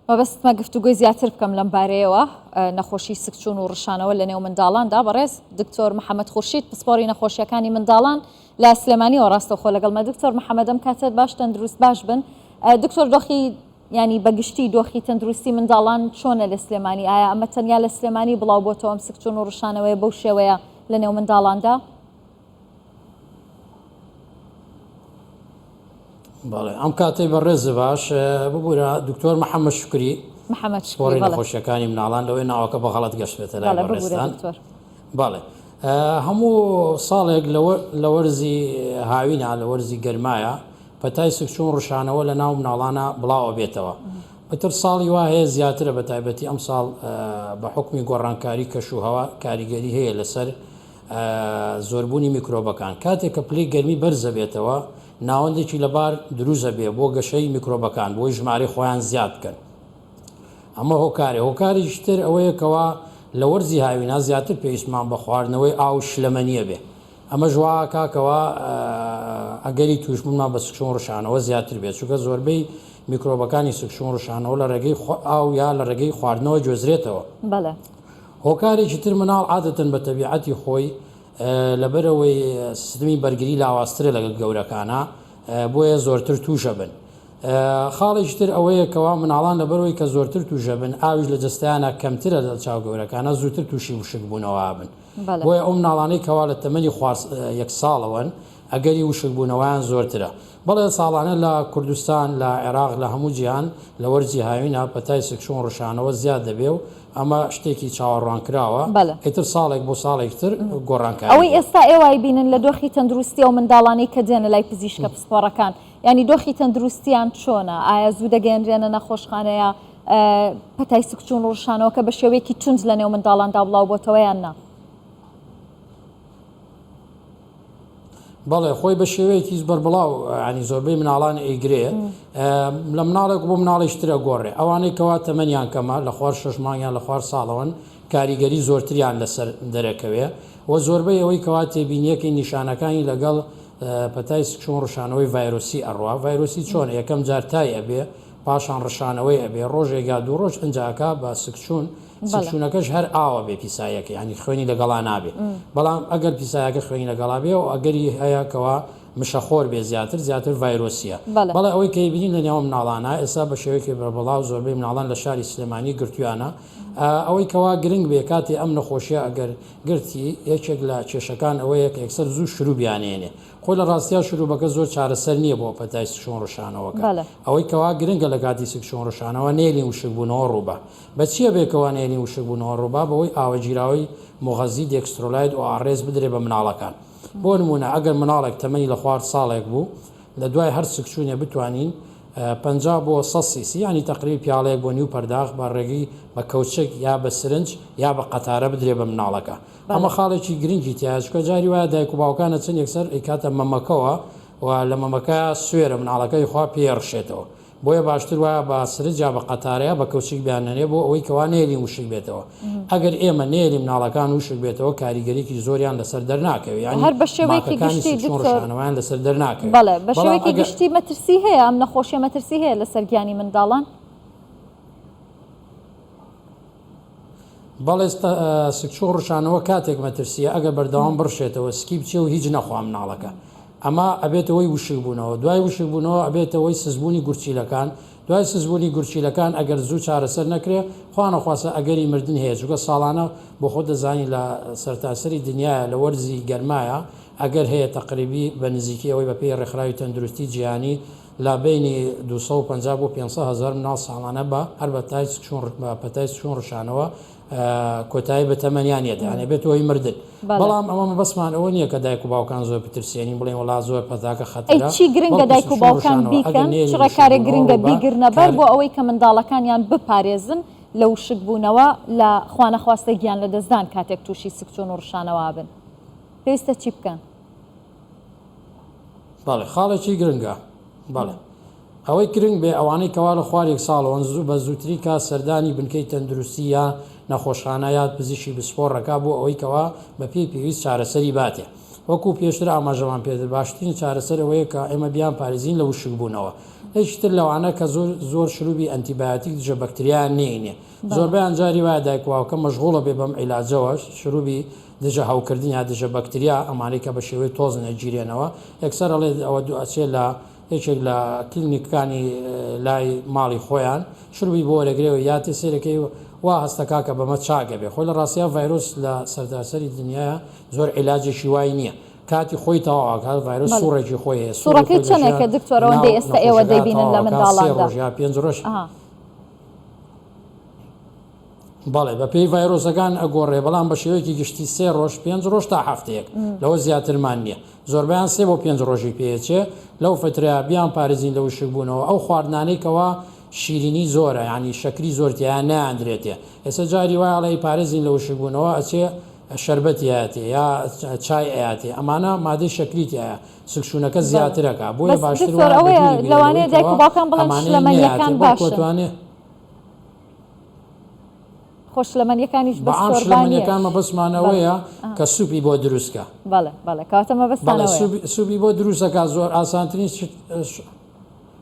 مەبەستمە گفتوگوی زیاتر بکەم لەم بارەیەوە نەخۆشی سکچوون و ڕشانەوە لە نێو منداڵاندا بەڕێز دکتۆر محەممەد خورشید پسپۆری نەخۆشیەکانی منداڵان لە سلێمانیەوە ڕاستەخۆ لەگەڵمە دکتۆر محەممەدەم کاتت باش تەندروست باش بن دکتۆر دۆخی ینی بەگشتی دۆخی تەندروستی منداڵان چۆنە لە سلێمانی ئایا ئەمە تەنیا لە سلێمانی بڵاو بۆتەوە ئەم سکچوون و ڕشانەوەی بەو شێوەیە لە نێو منداڵاندا؟ بەڵێ ئەم کاتێ بەڕێز باش ببوورە دکتۆر محەممەد شکری سپۆری نەخۆشیەکانی مناڵان لەوەی ناوەکە بە غەڵەت گەشتێتە لای بەڕێستان. بەڵێ هەموو ساڵێک لە وەرزی هاوینە لە وەرزی گەرمایە پەتای سکچوون ڕشانەوە لە ناو مناڵانە بڵاوە بێتەوە. بەتر ساڵی وا هەیە زیاترە بە تایبەتی ئەم ساڵ بە حکمی گۆڕانکاری کەشوهەوا کاریگەری هەیە لەسەر زۆربوونی میکرۆبەکان. کاتێک کە پلەی گەرمی بەرزە بێتەوە ناوەندێکی لەبار دروزە بێ بۆ گەشەی میکرۆبەکان بۆی ژمارە خۆیان زیاد بکەن. ئەمە هۆکاری تر ئەوەیەکەوە لە وەرزی هاوینا زیاتر پێویستمان بە خواردنەوەی ئاو شلەمەنیە بێ. ئەمە ژوا کاکەوە ئەگەری توشبوونمان بە سکچوون ڕشانەوە زیاتر بێت چونکە زۆربەی میکرۆبەکانی سکچوون ڕشانەوە لە ڕێگەی ئاو یا لە ڕێگەی خواردنەوە گوێزرێتەوە. هۆکارێکی تر مناڵ عادەتەن بە تەبیعەتی خۆی لەبەرەوەی سیستمی بەرگری لاوااسترە لەگەڵ گەورەکانە بۆیە زۆرتر تووشە بن. خاڵێکی تر ئەوەیەکەوە مناڵان لەبەرەوەی کە زۆرتر تووشە بن ئاویش لە جستیانە کەمترە لە چاو گەورەکانە زووتر تووشی وشک بوونەوە بن. بۆیە ئەو مناڵانەی کەوا لە تەمەنی یەک ساڵەوەن ئەگەری وشک بوونەوەیان زۆرترە. بەڵێ ساڵانە لە کوردستان لە عێراق لە هەموو جیهان لە وەرزی هاوینە پەتای سکچوون ڕشانەوە زیاد دەبێ و ئەمە شتێکی چاوەڕوان کراوە ئیتر ساڵێک بۆ ساڵێکتر گۆڕانکاری. ئەوەی ئێستا ئێوای بینن لە دۆخی تەندروستی و منداڵانەی کە دێنە لای پزیشکە پسپۆڕەکان ینی دۆخی تەندروستیان چۆنە؟ ئایا زوو دەگەێنرێنە نەخۆشخانەیە پەتای سکچوون و ڕشانەوە کە بە شێوەیەکی تونج لە نێو منداڵاندا بڵاو بۆتەوە یان نا؟ بەڵێ خۆی بە شێوەیەکی زبەر بڵاو ینی زۆربەی مناڵان ئەیگرێ لە مناڵێک بۆ مناڵیشترە گۆڕێ ئەوانەی کەوا تەمەنیان کەمە لە خوار 6 مانگیان لە خوار ساڵەوەن کاریگەری زۆرتریان لەسەر دەرەکەوێ و زۆربەی ئەوەی کەوا تێبینیەکەی نیشانەکانی لەگەڵ پەتای سکچوون ڕشانەوەی ڤایرۆسی ئەڕوا ڤایرۆسی چۆن یەکەم جار تای ئەبێ پاشان ڕشانەوەی ئەبێ ڕۆژێکا دوو ڕۆژ ئەنجاکە بە سکچوونەکەش هەر ئاوە بێ پیسایەکە ینی خوێنی لەگەڵا نابێ. بەڵام ئەگەر پیسایەکە خوێنی لەگەڵا بێ و ئەگەری هەیەکەوە مشەخۆر بێ زیاتر ڤایرۆسیە. بەڵێ ئەوەی کە بینین لە نێوە مناڵانە ئێستا بە شێوەیەکی بەربەڵاو زۆربەی مناڵان لە شاری سلێمانی گرتویانە ئەوەی کەوا گرنگ بێ کاتێ ئەم نەخۆشیە ئەگەر گرتی یەکێک لە کێشەکان ئەوەیە کە یەکسەر زوو شروع بیانێنێ. خۆی لە ڕاستیا شروعبەکە زۆر چارەسەر نییە بۆ پەتای سکچوون ڕشانەوەکە. ئەوەی کەوا گرنگە لە کاتی سکچوون ڕشانەوە نێلی وشک بوونەوە ڕووبە. بە چییە بێکەوە نێلی وشک بوونەوە ڕووبە؟ بەوەی ئاوەگیراوی مۆغەزی دێکسترۆلاید و ئارێز بدرێ بە مناڵەکان. بۆ نمونە ئەگەر مناڵێک تەمەنی لە خوارد ساڵێک بوو لە دوای هەر سکچوونێ بتوانین 50 بۆ 100 سیسی ینی تقریبی پیاڵەیەک بۆ نیو پەرداخ بە ڕێگەی بە کەوچک یا بە سرنج یا بە قەتارە بدرێ بە مناڵەکە. ئەمە خاڵێکی گرنگی تیاچکە جاری وایە دایک و باوکانە چەند یەکسەر ئەیکاتە مەمەکەوە و لە مەمەکە سوێرە مناڵەکەی خوا پێڕشێتەوە. بۆیە باشتر وایە بە سرنج یا بە قەتارەیە بە کەوچک بیانەنێ بۆ ئەوەی کەوا نێلی وشک بێتەوە. ئەگەر ئێمە نێلی مناڵەکان وشک بێتەوە کاریگەریکی زۆریان لەسەر دەرناکەوێت ینی هەر بە شێوەیەکی گشتی ڕشانەوەیان لەسەر دەرناکەوێت. بەڵێ بە شێوەیەکی گشتی مەترسی هەیە ئەم نەخۆشیە مەترسی هەیە لەسەر گیانی منداڵان؟ بەڵێ سکچوون ڕشانەوە کاتێک مەترسیە ئەگەر بەردەوام بڕشێتەوە سکی بچێ و هیچ نەخوا مناڵەکە ئەمە ئەبێتەوەی وشک بوونەوە دوای وشک بوونەوە ئەبێتەوەی سزبوونی گورچیلەکان دوای سزبوونی گورچیلەکان ئەگەر زوو چارەسەر نەکرێ خوانەخواسە ئەگەری مردن هەیە چونکە ساڵانە بۆ خۆ دەزانی لە سەرتاسەری دنیاە لە وەرزی گەرمایە ئەگەر هەیە تقریبی بە نزیکی ئەوەی بە پێی ڕێکخراوی تەندروستی جیهانی لا بینی 250 بۆ 500 هزار مناڵ ساڵانە بە هەر بە پەتای سکچوون ڕشانەوە کۆتایی بە تەمەنیانێت یانێ بێتەوەی مردن. بەڵام ئەمە بەسمان ئەوە نییە کە دایک و باوکان زۆر پترسێنین بڵێن وڵا زۆر پەتاکە خەتەرە. چی گرنگە دایک و باوکان بیکەن چ ڕێکارێک گرنگە بیگرنە بەر بۆ ئەوەی کە منداڵەکانیان بپارێزن لە وشک بوونەوە لە خوانەخواستە گیان لە دەستدان کاتێک تووشی سکچوون و ڕشانەوە بن پێویستە چی بکەن؟ بەڵێ خاڵێکی گرنگە. بەڵێ ئەوەی گرنگ بێ ئەوانەی کەوا لە خوارێک ساڵەوەن زوو بە زووتری کا سەردانی بنکەی تەندروستی یا نەخۆشخانەیات پزیشکی بسپۆڕەکە بۆ ئەوەی کەوا بە پێی پێویست چارەسەری باتێ. وەکو پێشتر ئاماژەمان پێدە باشترین چارەسەر ئەوەیە کە ئێمە بیان پارێزین لە وشک بوونەوە هیچتر لەوانە کە زۆر شروعی ئەنتیبایۆتیک دژە بەکتریان نینێ زۆربیان جاری وایە دایکواوکە مەشغوڵە بێ بەم عیلاجەوەش شروعی دژە هەوکردنی یا دژە بەکتریا ئەمانەی کە بە شێوەی تۆز نەگیرێنەوە یەکسەر ئەڵێ ئەوە دوو ئەچێت لە یەکێک لە کلینیکەکانی لای ماڵی خۆیان شروعی بۆ وەرەگرێەوە یاتی سێرەکەی وا هەستەکە کە بەمە چاگە بێ خۆی لە ڕاستیا ڤایرۆس لە سەرتاسەری دنیاە زۆر عیلاجێکی وای نییە کاتی خۆی تەواوە ڤایرۆس سوورێکی خۆی هەیە سوورەکەی چەندێکە دکتۆر ئەوەندەی ئێستا ئێوە دەیبینن لە منداڵاندا ڕۆژ یا 5 ڕۆژ بەڵێ بە پێی ڤایرۆسەکان ئەگۆڕێ بەڵام بە شێوەیەکی گشتی 3 ڕۆژ 5 ڕۆژ تا هەفتەیەک لەوە زیاترمان نییە زۆربیان 3 بۆ 5 ڕۆژی پێچێ لەو فتریا بیان پارێزین لە وشک بوونەوە ئەو خواردنانەیەکەوە شیرینی زۆرە ینی شەکری زۆرتیان نایاندرێتێ ئێستا جاری وایە ئەڵێ پارێزین لە وشک بوونەوە ئەچێ شربەتیاتی یا چای ئاتی ئەمانە مادەی شەکریتیایە سکشونەکە زیاترەکە بۆیە باشتر لەوانەیە دایک و باوکان بڵێن شلەمەنیەکان باشن خۆشلەمەنیەکانیش بەعام شلەمەنیەکانمە بەسمانەوەیە کە سوپی بۆ دروستکە بەڵێ کاتەمە بەستانەوەی سوپی بۆ دروستەکە زۆر ئاسانترین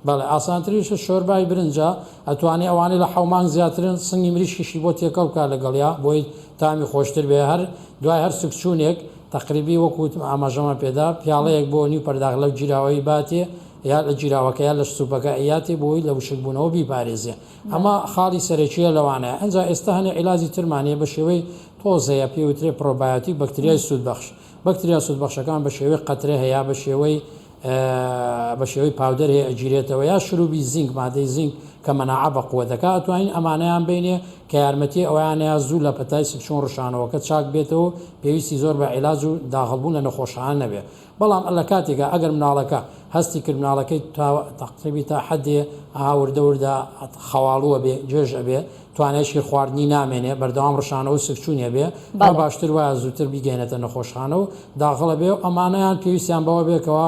بەڵێ ئاسانتریش شۆربای برنجە ئەتوانێت ئەوانەی لە حومان زیاترن سنگی مریشکیشی بۆ تێکەڵ بکات لەگەڵیا بۆی تامی خۆشتر بێ هەر دوای هەر سکچوونێک تقریبی وەکوت ئاماژەمە پێدا پیاڵەیەک بۆ نیو پەرداغ لەو جیراوەی باتێ یا لە جیراوەکە یا لە سوپەکە ئەیاتی بۆی لە وشک بوونەوە بیپارێزێ ئەمە خاڵی سەرەکیە لەوانەیە ئەنجا ئێستا هەنێ عیلاجی ترمانەیە بە شێوەی تۆزەیە پێوترێ پرۆبایۆتیک بەکتریای سوودبەخش بەکتریا سوودبەخشەکان بە شێوەی قەترە هەیە بە شێوەی پاودەر هەیە ئەگیرێتەوە یا شروعی زینک مادەی زینک کە مەناعە بە قووەتەکە ئەتوانین ئەمانەیان بینێ کە یارمەتی ئەویانەیە زوو لە پەتای سکشۆن ڕشانەوەکە چاک بێتەوە پێویستی زۆر بە عیلاج و داخڵبوون لە نەخۆشیان نەبێ بەڵام لە کاتێکە ئەگەر مناڵەکە هەستی کرد مناڵەکەی تقریبی تا حەدێ وردەوردا خەواڵووە بێ جێژ ئەبێ توانێشی خواردنی نامێنێ بەردەوام ڕشانەوە سکچوونیە بێ با باشتر وایە زووتر بیگەێنێتە نەخۆشخانە و داخڵە بێ و ئەمانەیان پێویستیان بەوە بێکەوە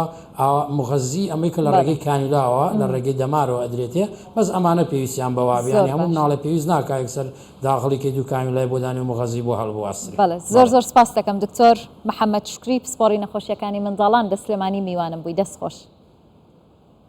مغەزی ئەمەی کە لە ڕێگەی کانیلاوە لە ڕێگەی دەمارەوە ئەدرێتێ بەس ئەمانە پێویستیان بەوابیان هەموو مناڵە پێویست ناکە یەکسەر داخڵی دوو کانیلای بۆ دانی و مغەزی بۆ هەڵبوەستری زۆر سپاس دەکەم دکتۆر محەممەد شکری پسپۆری نەخۆشیەکانی منداڵان دە سلێمانی میوانم بووی دەست خۆش